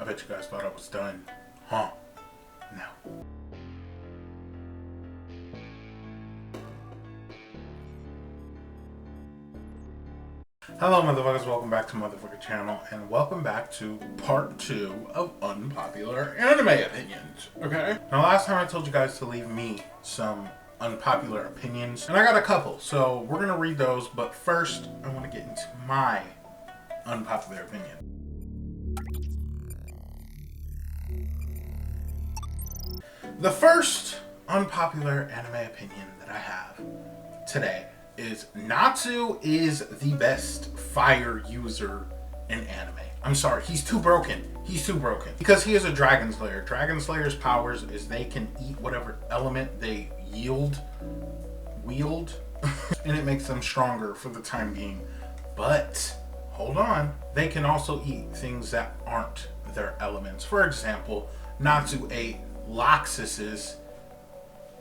I bet you guys thought I was done. Huh? No. Hello motherfuckers, welcome back to motherfucker channel, and welcome back to part 2 of unpopular anime opinions, okay? Now last time I told you guys to leave me some unpopular opinions, and I got a couple, so we're gonna read those, but first I want to get into my unpopular opinion. The first unpopular anime opinion that I have today is Natsu is the best fire user in anime. I'm sorry, he's too broken. He's too broken. Because he is a Dragon Slayer. Dragon Slayer's powers is they can eat whatever element they wield, and it makes them stronger for the time being. But, hold on, they can also eat things that aren't their elements. For example, Natsu ate Loxus's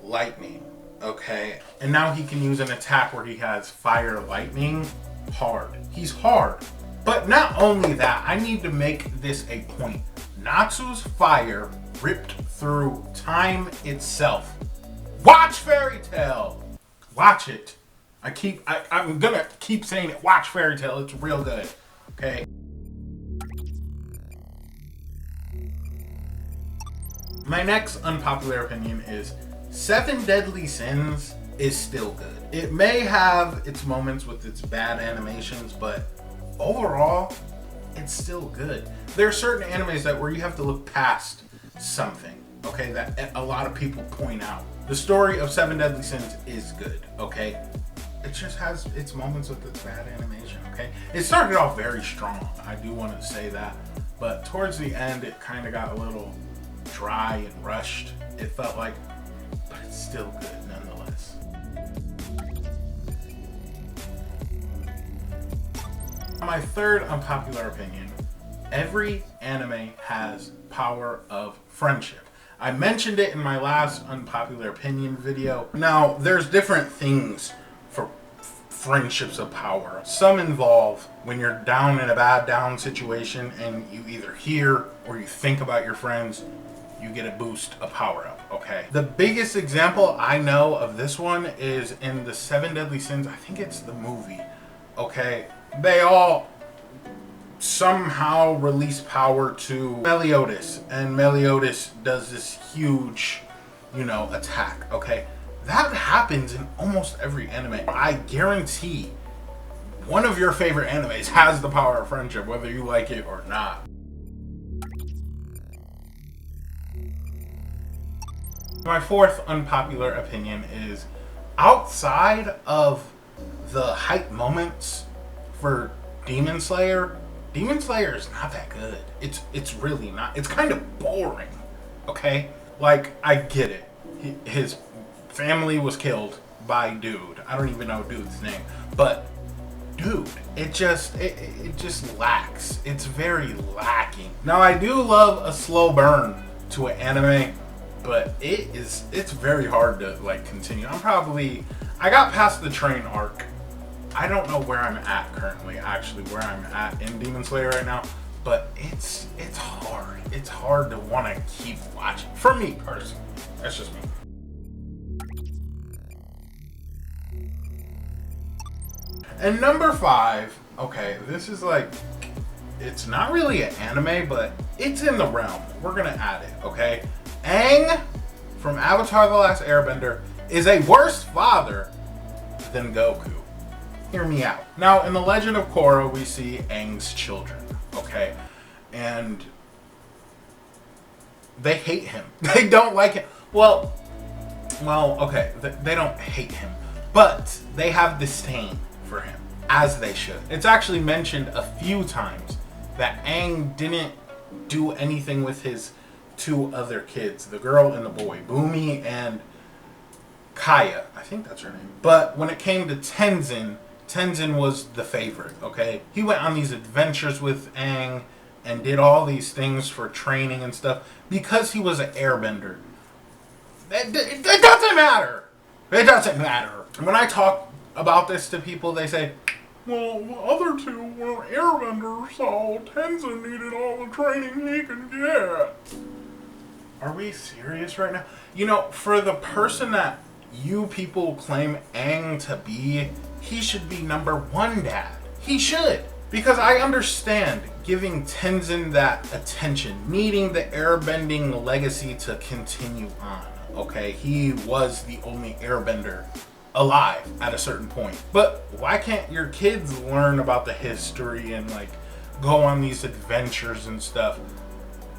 lightning. Okay, and now he can use an attack where he has fire lightning. Hard. He's hard. But not only that, I need to make this a point. Natsu's fire ripped through time itself. Watch Fairy Tail. Watch it. I'm gonna keep saying it. Watch Fairy Tail. It's real good. Okay. My next unpopular opinion is Seven Deadly Sins is still good. It may have its moments with its bad animations, but overall, it's still good. There are certain animes that where you have to look past something, okay, that a lot of people point out. The story of Seven Deadly Sins is good, okay? It just has its moments with its bad animation, okay? It started off very strong, I do want to say that, but towards the end, it kind of got a little dry and rushed. It felt like, but it's still good nonetheless. My third unpopular opinion, every anime has power of friendship. I mentioned it in my last unpopular opinion video. Now, there's different things for friendships of power. Some involve when you're down in a bad down situation and you either hear or you think about your friends, you get a boost, a power up, okay? The biggest example I know of this one is in the Seven Deadly Sins. I think it's the movie, okay? They all somehow release power to Meliodas, and Meliodas does this huge, attack, okay? That happens in almost every anime. I guarantee one of your favorite animes has the power of friendship, whether you like it or not. My fourth unpopular opinion is outside of the hype moments for Demon Slayer is not that good. It's really not. It's kind of boring, okay? Like, I get it. His family was killed by dude. I don't even know dude's name, but dude, it just lacks. It's very lacking. Now, I do love a slow burn to an anime, but it's very hard to continue. I got past the train arc. I don't know where I'm at currently, actually, where I'm at in Demon Slayer right now, but it's hard. It's hard to want to keep watching. For me personally, that's just me. And number 5, okay, this is it's not really an anime, but it's in the realm. We're gonna add it, okay? Aang from Avatar: The Last Airbender is a worse father than Goku. Hear me out. Now, in The Legend of Korra, we see Aang's children, okay? And they hate him. They don't like him. Well, okay, they don't hate him, but they have disdain for him, as they should. It's actually mentioned a few times that Aang didn't do anything with his 2 other kids, the girl and the boy, Bumi and Kaya, I think that's her name. But when it came to Tenzin was the favorite, okay? He went on these adventures with Aang and did all these things for training and stuff because he was an airbender. It doesn't matter. It doesn't matter. When I talk about this to people, they say, well, the other two were airbenders, so Tenzin needed all the training he can get. Are we serious right now? You know, for the person that you people claim Aang to be, he should be #1 dad. He should. Because I understand giving Tenzin that attention, needing the airbending legacy to continue on. Okay, he was the only airbender alive at a certain point. But why can't your kids learn about the history and like go on these adventures and stuff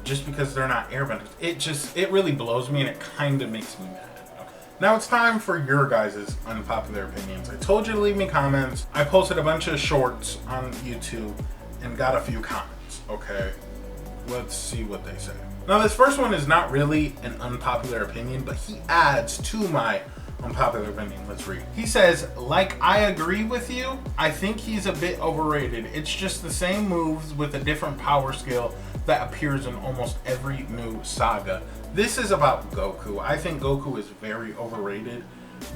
just because they're not airbenders? It really blows me, and it kind of makes me mad. Now it's time for your guys' unpopular opinions. I told you to leave me comments. I posted a bunch of shorts on YouTube and got a few comments. Okay, let's see what they say. Now this first one is not really an unpopular opinion, but he adds to my unpopular opinion. Let's read. He says, like, I agree with you. I think he's a bit overrated. It's just the same moves with a different power skill that appears in almost every new saga. This is about Goku. I think Goku is very overrated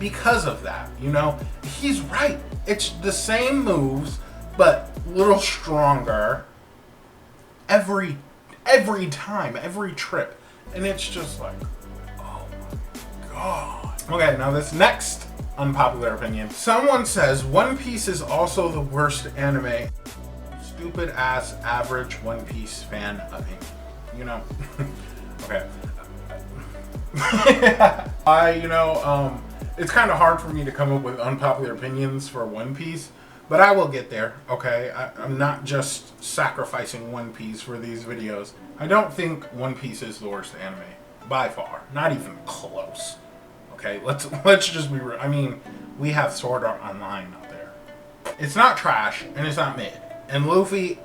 because of that. You know, he's right. It's the same moves, but a little stronger every time, every trip. And it's just like, oh my god. Okay, now this next unpopular opinion. Someone says One Piece is also the worst anime. Stupid ass average One Piece fan opinion. You know? Okay. It's kind of hard for me to come up with unpopular opinions for One Piece, but I will get there, okay? I'm not just sacrificing One Piece for these videos. I don't think One Piece is the worst anime, by far. Not even close, okay? Let's just be real. I mean, we have Sword Art Online out there. It's not trash, and it's not mid. And Luffy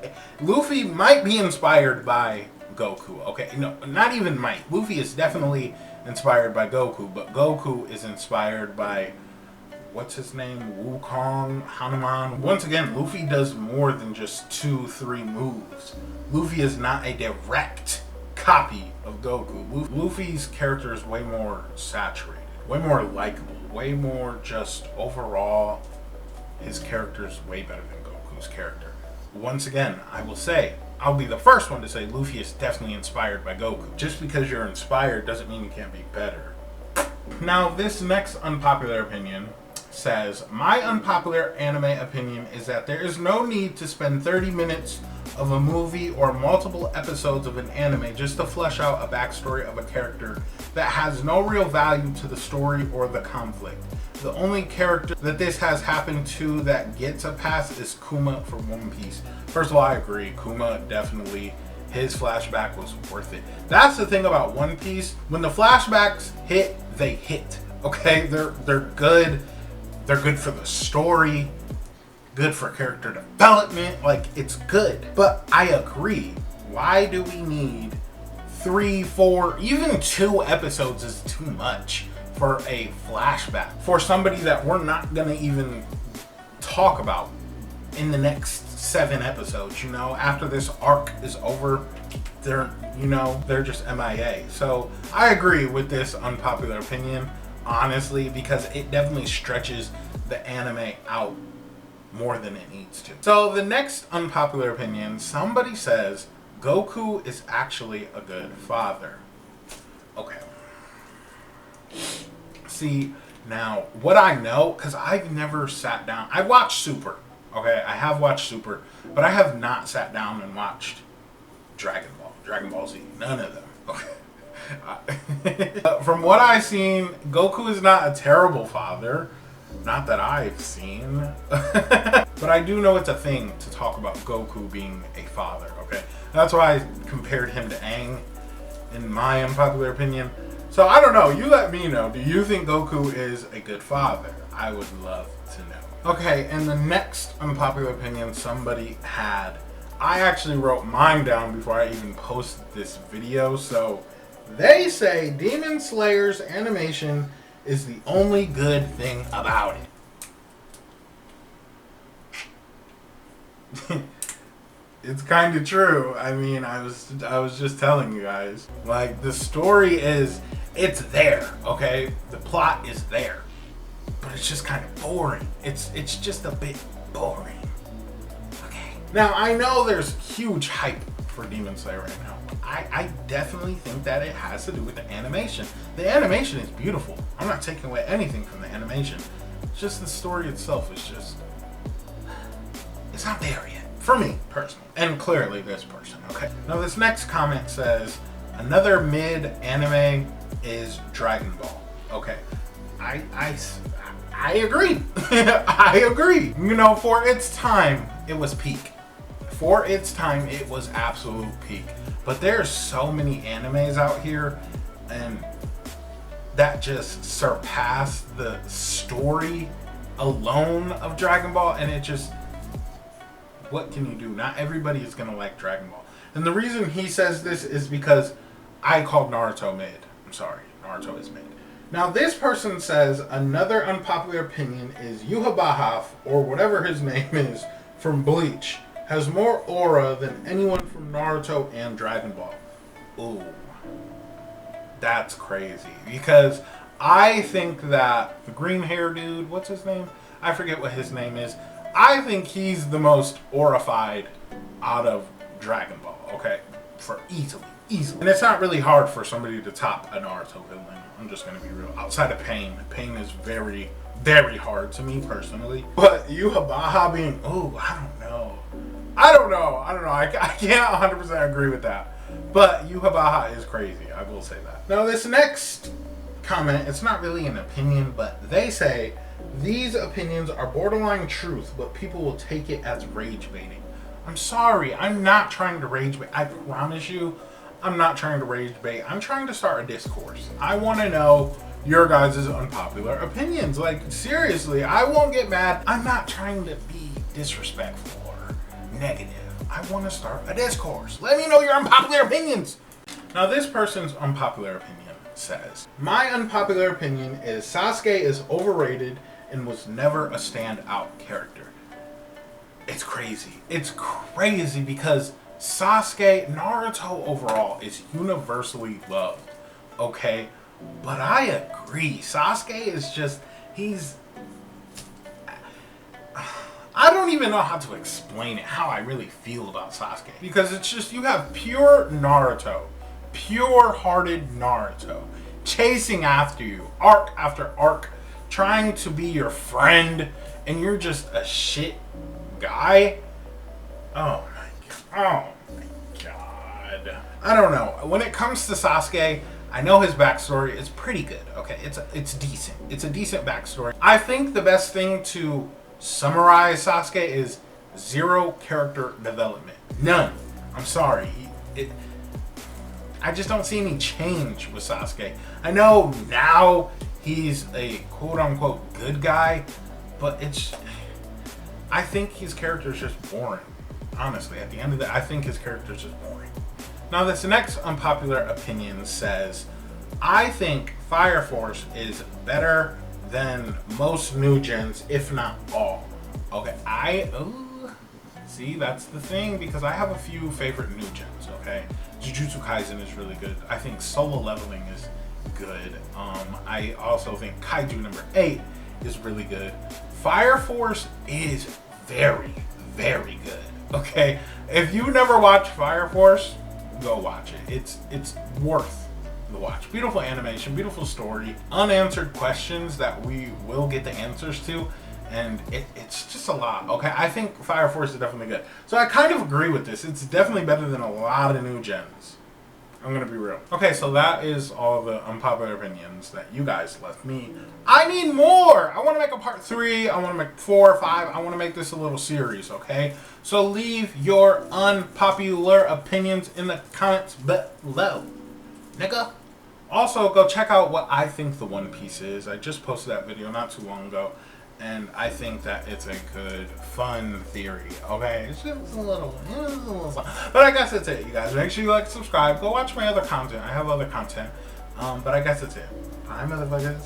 might be inspired by Goku, okay? No, not even might. Luffy is definitely inspired by Goku, but Goku is inspired by, what's his name? Wukong, Hanuman. Once again, Luffy does more than just 2-3 moves. Luffy is not a direct copy of Goku. Luffy's character is way more saturated, way more likable, way more just overall, his character is way better than Goku's character. Once again, I will say, I'll be the first one to say Luffy is definitely inspired by Goku. Just because you're inspired doesn't mean you can't be better. Now, this next unpopular opinion says, my unpopular anime opinion is that there is no need to spend 30 minutes of a movie or multiple episodes of an anime just to flesh out a backstory of a character that has no real value to the story or the conflict. The only character that this has happened to that gets a pass is Kuma from One Piece. First of all, I agree. Kuma definitely, his flashback was worth it. That's the thing about One Piece. When the flashbacks hit, they hit. Okay, they're good. They're good for the story, good for character development. Like, it's good. But I agree. Why do we need 3, 4, even 2 episodes is too much for a flashback for somebody that we're not gonna even talk about in the next 7 episodes? You know, after this arc is over, they're just MIA. So I agree with this unpopular opinion, honestly, because it definitely stretches the anime out more than it needs to. So the next unpopular opinion, somebody says Goku is actually a good father. Okay. See, now, what I know, because I've never sat down, I watched Super, okay? I have watched Super, but I have not sat down and watched Dragon Ball Z, none of them, okay? From what I've seen, Goku is not a terrible father, not that I've seen, but I do know it's a thing to talk about Goku being a father, okay? That's why I compared him to Aang, in my unpopular opinion. So I don't know, you let me know. Do you think Goku is a good father? I would love to know. Okay, and the next unpopular opinion somebody had, I actually wrote mine down before I even posted this video. So they say Demon Slayer's animation is the only good thing about it. It's kind of true. I mean, I was just telling you guys. Like, the story is, it's there, okay? The plot is there. But it's just kind of boring. It's just a bit boring. Now, I know there's huge hype for Demon Slayer right now. I definitely think that it has to do with the animation. The animation is beautiful. I'm not taking away anything from the animation. It's just the story itself is just... it's not there yet. For me, personally. And clearly this person, okay? Now this next comment says, another mid-anime is Dragon Ball. Okay. I agree. I agree. You know, for its time, it was peak. For its time, it was absolute peak. But there's so many animes out here and that just surpassed the story alone of Dragon Ball, and it just, what can you do? Not everybody is gonna like Dragon Ball. And the reason he says this is because I called Naruto mid. I'm sorry, Naruto is mid. Now this person says another unpopular opinion is Yuha or whatever his name is from Bleach has more aura than anyone from Naruto and Dragon Ball. Ooh, that's crazy, because I think that the green hair dude, what's his name? I forget what his name is. I think he's the most aurified out of Dragon Ball, okay? For easily. And it's not really hard for somebody to top a Naruto villain. I'm just gonna be real. Outside of Pain. Pain is very, very hard to me personally. But Yuha being, oh, I don't know. I can't 100% agree with that. But Yuha is crazy. I will say that. Now this next comment, it's not really an opinion, but they say these opinions are borderline truth, but people will take it as rage baiting. I'm sorry. I'm not trying to rage bait. I promise you, I'm not trying to rage bait. I'm trying to start a discourse. I want to know your guys' unpopular opinions. Like, seriously, I won't get mad. I'm not trying to be disrespectful or negative. I want to start a discourse. Let me know your unpopular opinions. Now, this person's unpopular opinion says, my unpopular opinion is Sasuke is overrated and was never a standout character. It's crazy. It's crazy because Sasuke, Naruto overall is universally loved, okay? But I agree. Sasuke is just, I don't even know how to explain it, how I really feel about Sasuke. Because it's just, you have pure Naruto, pure-hearted Naruto, chasing after you, arc after arc, trying to be your friend, and you're just a shit guy. Oh my god. I don't know. When it comes to Sasuke, I know his backstory is pretty good, okay? It's decent. It's a decent backstory. I think the best thing to summarize Sasuke is zero character development. None. I'm sorry. I just don't see any change with Sasuke. I know now he's a quote-unquote good guy, but I think his character is just boring. Honestly, at the end of the day, I think his character is just boring. Now, this next unpopular opinion says, I think Fire Force is better than most new gens, if not all. Okay, see, that's the thing, because I have a few favorite new gens, okay? Jujutsu Kaisen is really good. I think Solo Leveling is good. I also think Kaiju number 8 is really good. Fire Force is very, very good, okay? If you never watched Fire Force, go watch it. It's worth the watch. Beautiful animation, beautiful story, unanswered questions that we will get the answers to, and it's just a lot, okay? I think Fire Force is definitely good. So I kind of agree with this. It's definitely better than a lot of new gens. I'm gonna be real. Okay, so that is all the unpopular opinions that you guys left me. I need more! I wanna make a part 3, I wanna make 4 or 5, I wanna make this a little series, okay? So leave your unpopular opinions in the comments below, nigga. Also, go check out what I think the One Piece is. I just posted that video not too long ago, and I think that it's a good, fun theory, okay? It's just a little fun. But I guess that's it, you guys. Make sure you like, subscribe. Go watch my other content. I have other content. But I guess that's it. Bye, motherfuckers.